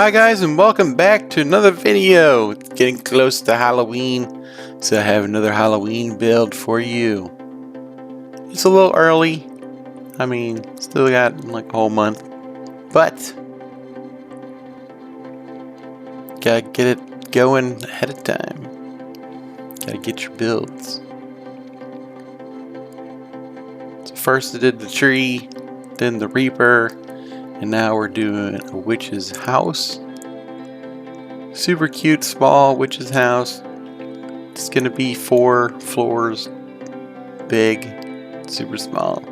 Hi guys, and welcome back to another video. It's getting close to Halloween, so I have another Halloween build for you. It's a little early. I mean, still got like a whole month, but gotta get it going ahead of time. Gotta get your builds. So first I did the tree, then the reaper, and now we're doing a witch's house. Super cute, small witch's house. It's gonna be 4 floors, big, super small.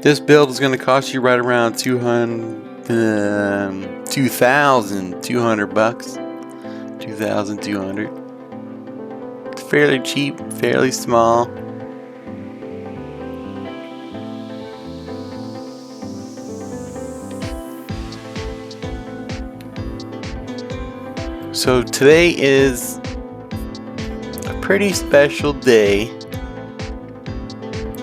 This build is gonna cost you right around 2,200 bucks. 2,200. It's fairly cheap, fairly small. So today is a pretty special day,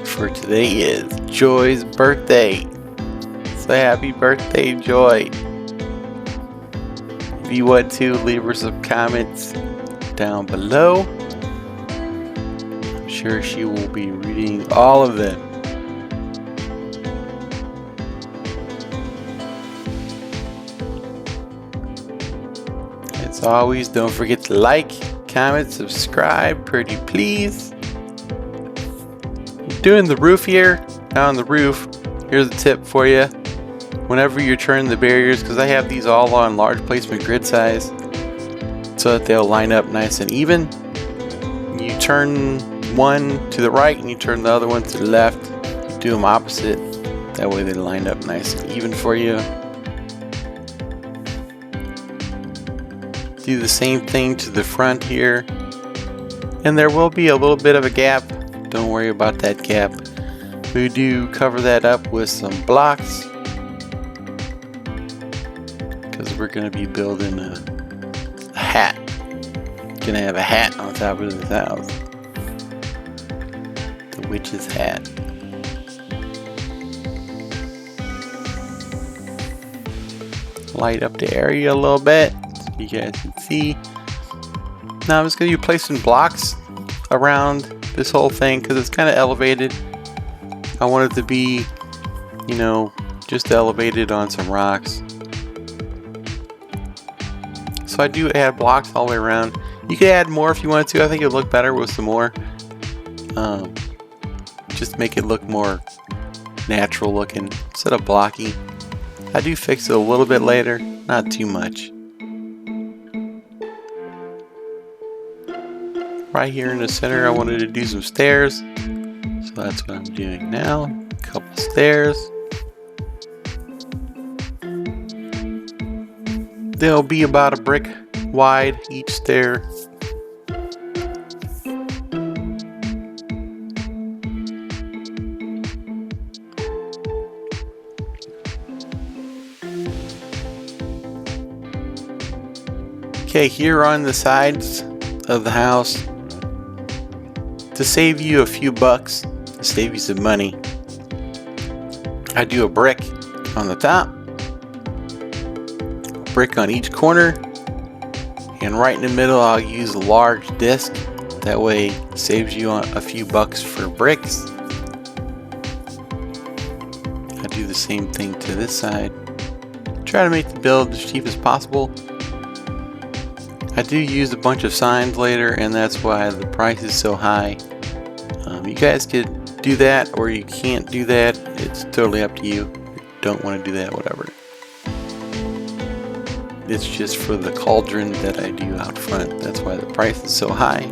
for today is Joy's birthday. So happy birthday, Joy. If you want to, leave her some comments down below. I'm sure she will be reading all of them. As always, don't forget to like, comment, subscribe, pretty please. Doing the roof here, on the roof, here's a tip for you. Whenever you're turning the barriers, because I have these all on large placement grid size, so that they'll line up nice and even. You turn one to the right and you turn the other one to the left. You do them opposite, that way they line up nice and even for you. Do the same thing to the front here, and there will be a little bit of a gap. Don't worry about that gap. We do cover that up with some blocks, because we're going to be building a hat. Going to have a hat on top of this house. The witch's hat. Light up the area a little bit, you guys can see. Now I'm just going to be placing blocks around this whole thing because it's kind of elevated. I want it to be, you know, just elevated on some rocks. So I do add blocks all the way around. You could add more if you wanted to. I think it would look better with some more. Just make it look more natural looking instead of blocky. I do fix it a little bit later, not too much. Right here in the center, I wanted to do some stairs, so that's what I'm doing now. A couple stairs. They'll be about a brick wide each stair. Okay, here on the sides of the house, to save you a few bucks, to save you some money, I do a brick on the top, a brick on each corner, and right in the middle I'll use a large disc. That way it saves you a few bucks for bricks. I do the same thing to this side. Try to make the build as cheap as possible. I do use a bunch of signs later, and that's why the price is so high. You guys could do that, or you can't do that. It's totally up to you. If you don't want to do that, whatever. It's just for the cauldron that I do out front. That's why the price is so high.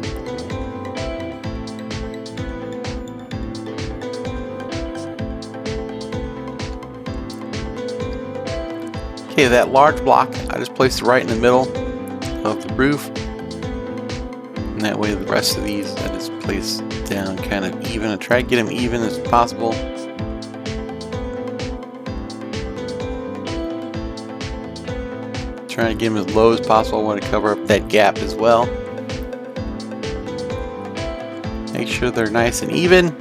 Okay, that large block, I just placed it right in the middle of the roof, and that way the rest of these I just place down kind of even. I try to get them even as possible. Trying to get them as low as possible. I want to cover up that gap as well. Make sure they're nice and even.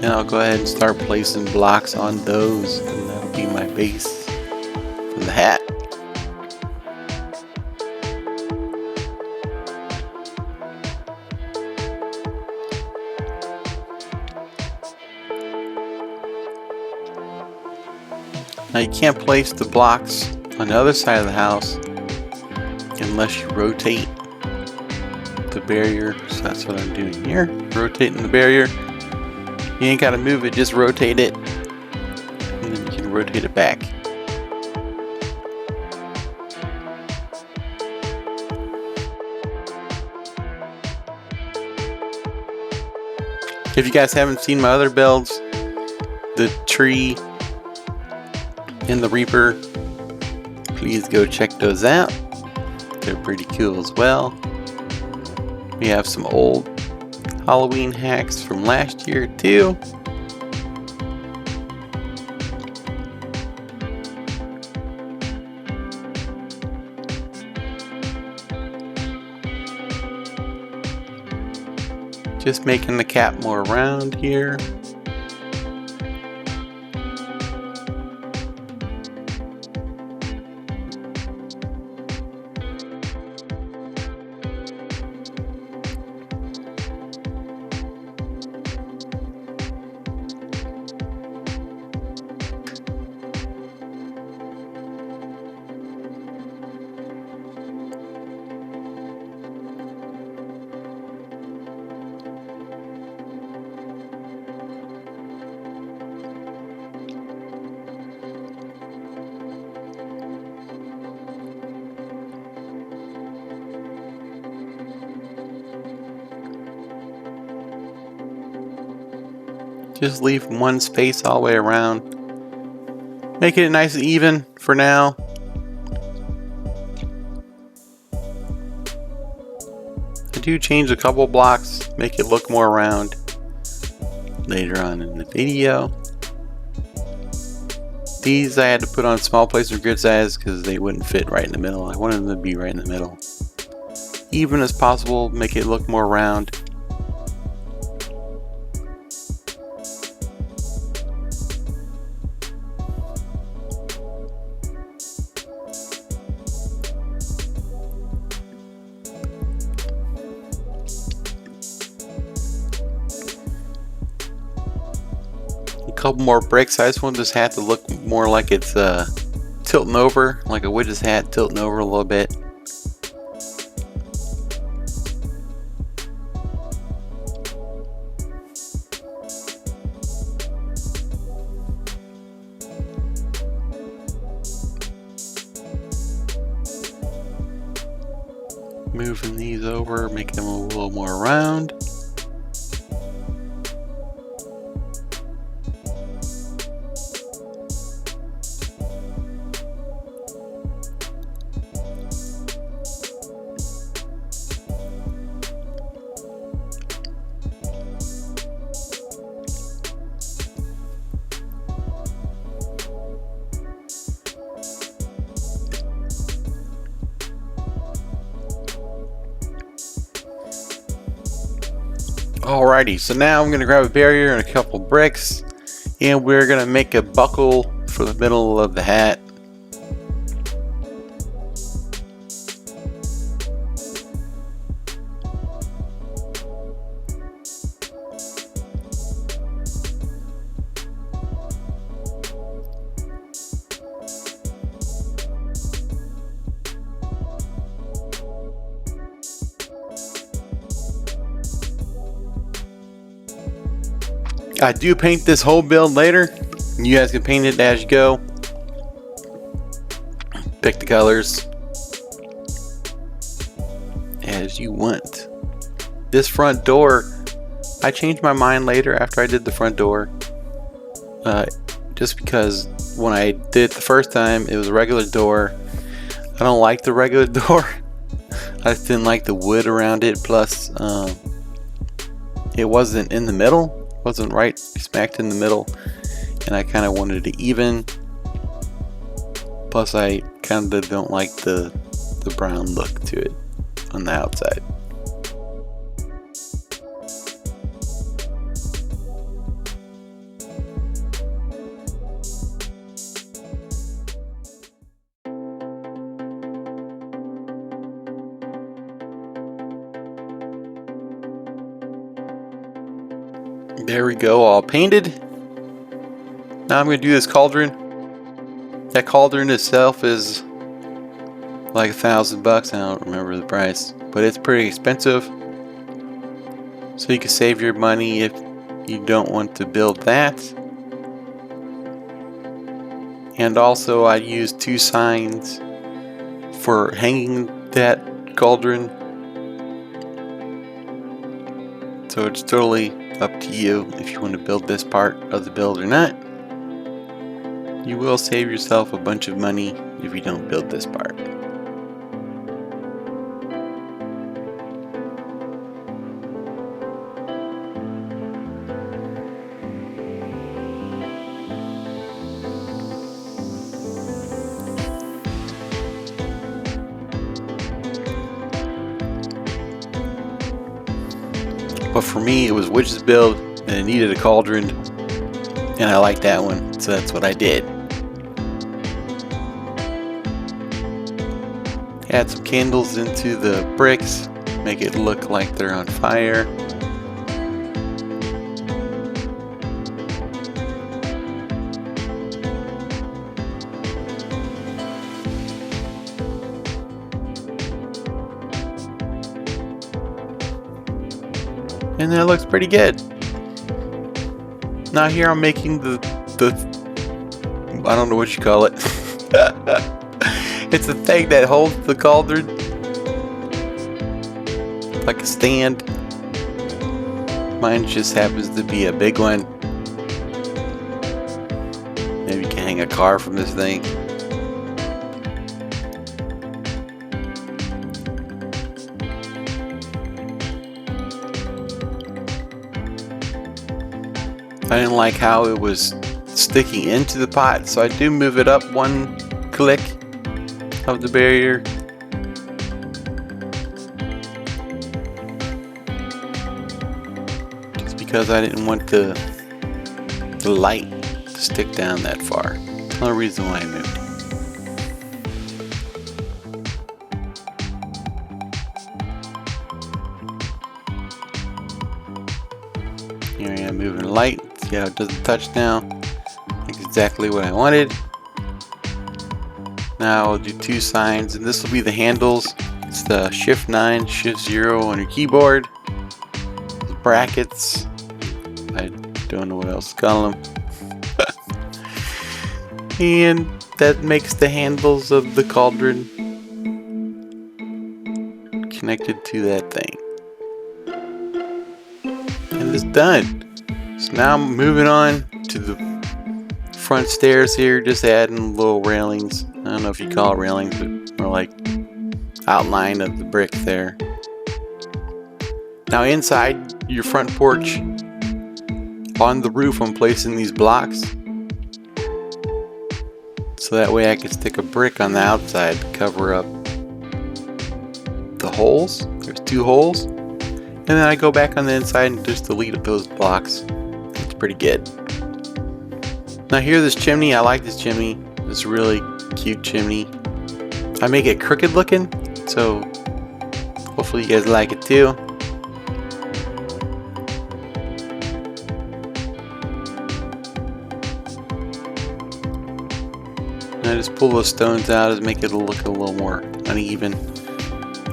And I'll go ahead and start placing blocks on those, and that'll be my base for the hat. Now you can't place the blocks on the other side of the house unless you rotate the barrier. So that's what I'm doing here, rotating the barrier. You ain't gotta move it, just rotate it, and then you can rotate it back. If you guys haven't seen my other builds, the tree and the Reaper, please go check those out. They're pretty cool as well. We have some old Halloween hacks from last year too. Just making the cap more round here. Just leave one space all the way around. Make it nice and even for now. I do change a couple blocks, make it look more round later on in the video. These I had to put on small placement grid size because they wouldn't fit right in the middle. I wanted them to be right in the middle. Even as possible, make it look more round. Couple more bricks. I just want this hat to look more like it's tilting over, like a witch's hat tilting over a little bit. Moving these over, making them a little more round. Alrighty, so now I'm going to grab a barrier and a couple bricks, and we're going to make a buckle for the middle of the hat. I do paint this whole build later. You guys can paint it as you go. Pick the colors as you want. This front door, I changed my mind later after I did the front door. Just because when I did it the first time, it was a regular door. I don't like the regular door. I just didn't like the wood around it. Plus, it wasn't in the middle. Wasn't right smacked in the middle, and I kind of wanted it even. Plus I kind of don't like the brown look to it on the outside. There we go, all painted. Now I'm going to do this cauldron. That cauldron itself is like $1,000. I don't remember the price, but it's pretty expensive. So you can save your money if you don't want to build that. And also I used 2 signs for hanging that cauldron. So it's totally up to you if you want to build this part of the build or not. You will save yourself a bunch of money if you don't build this part. But for me, it was Witch's build, and it needed a cauldron, and I liked that one, so that's what I did. Add some candles into the bricks, make it look like they're on fire. And that looks pretty good. Now here I'm making the I don't know what you call it. It's the thing that holds the cauldron, like a stand. Mine just happens to be a big one. Maybe you can hang a car from this thing. I didn't like how it was sticking into the pot, so I do move it up 1 click of the barrier. Just because I didn't want the light to stick down that far. That's the only reason why I moved it. Here I am moving light. See how it doesn't touch now? That's exactly what I wanted. Now I'll do 2 signs, and this will be the handles. It's the Shift 9, Shift 0 on your keyboard. The brackets. I don't know what else to call them. And that makes the handles of the cauldron connected to that thing. And it's done. So now I'm moving on to the front stairs here, just adding little railings. I don't know if you call it railings, but more like outline of the brick there. Now inside your front porch, on the roof, I'm placing these blocks. So that way I can stick a brick on the outside to cover up the holes. There's 2 holes. And then I go back on the inside and just delete those blocks. It's pretty good. Now here, this chimney, I like this chimney. This really cute chimney. I make it crooked looking, so hopefully you guys like it too. And I just pull those stones out to make it look a little more uneven.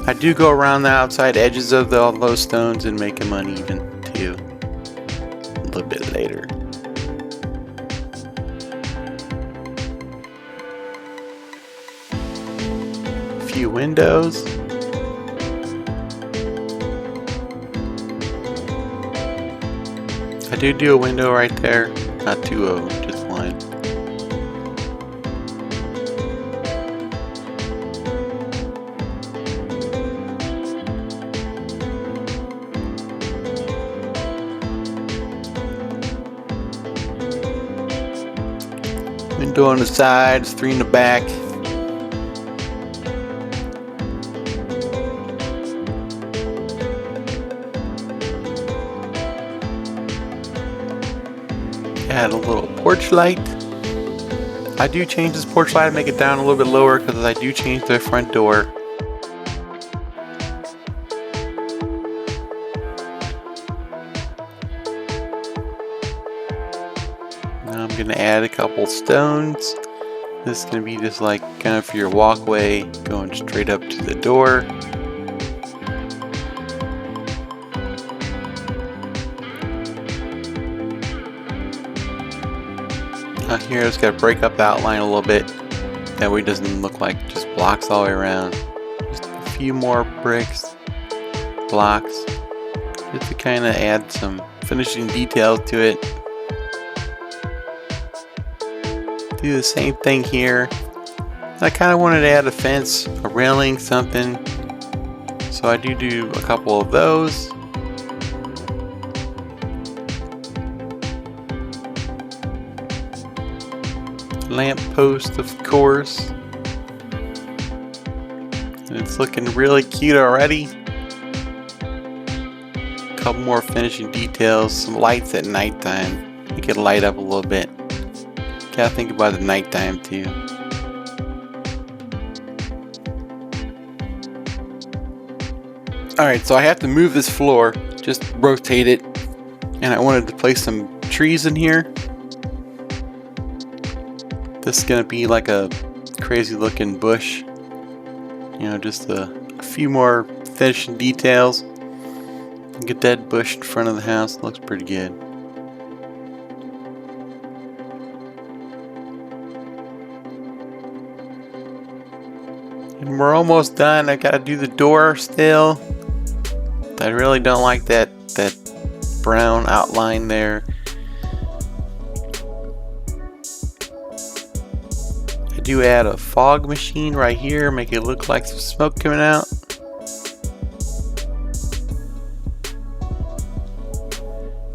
I do go around the outside edges of all those stones and make them uneven too, a little bit later. A few windows. I do a window right there, not 2 of them, just 1. Window on the sides, 3 in the back. Add a little porch light. I do change this porch light, make it down a little bit lower because I do change the front door. Now I'm gonna add a couple stones. This is gonna be just like kind of for your walkway going straight up to the door. Now here I just gotta break up the outline a little bit. That way it doesn't look like just blocks all the way around. Just a few more bricks, blocks, just to kind of add some finishing details to it. Do the same thing here. I kind of wanted to add a fence, a railing, something. So I do a couple of those. Lamp post, of course. And it's looking really cute already. A couple more finishing details, some lights at nighttime. Make it light up a little bit. Gotta think about the nighttime too. Alright, so I have to move this floor, just rotate it. And I wanted to place some trees in here. This is gonna be like a crazy looking bush. You know, just a few more finishing details. Get that bush in front of the house, looks pretty good. And we're almost done. I gotta do the door still. I really don't like that brown outline there. I do add a fog machine right here, make it look like some smoke coming out.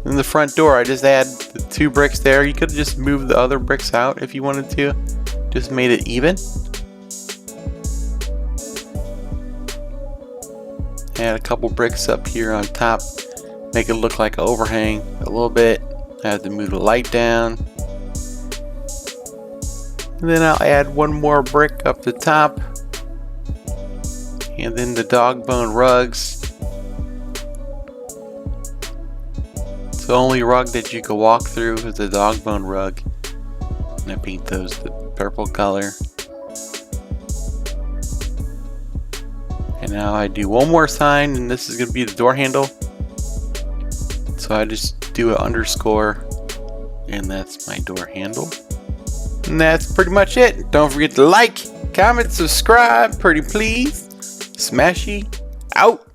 In the front door, I just add the 2 bricks there. You could just move the other bricks out if you wanted to. Just made it even. Add a couple bricks up here on top. Make it look like an overhang a little bit. I have to move the light down. And then I'll add one more brick up the top. And then the dog bone rugs. It's the only rug that you can walk through is the dog bone rug. And I paint those the purple color. And now I do one more sign, and this is going to be the door handle. So I just do an underscore, and that's my door handle. And that's pretty much it. Don't forget to like, comment, subscribe, pretty please. Smashy out.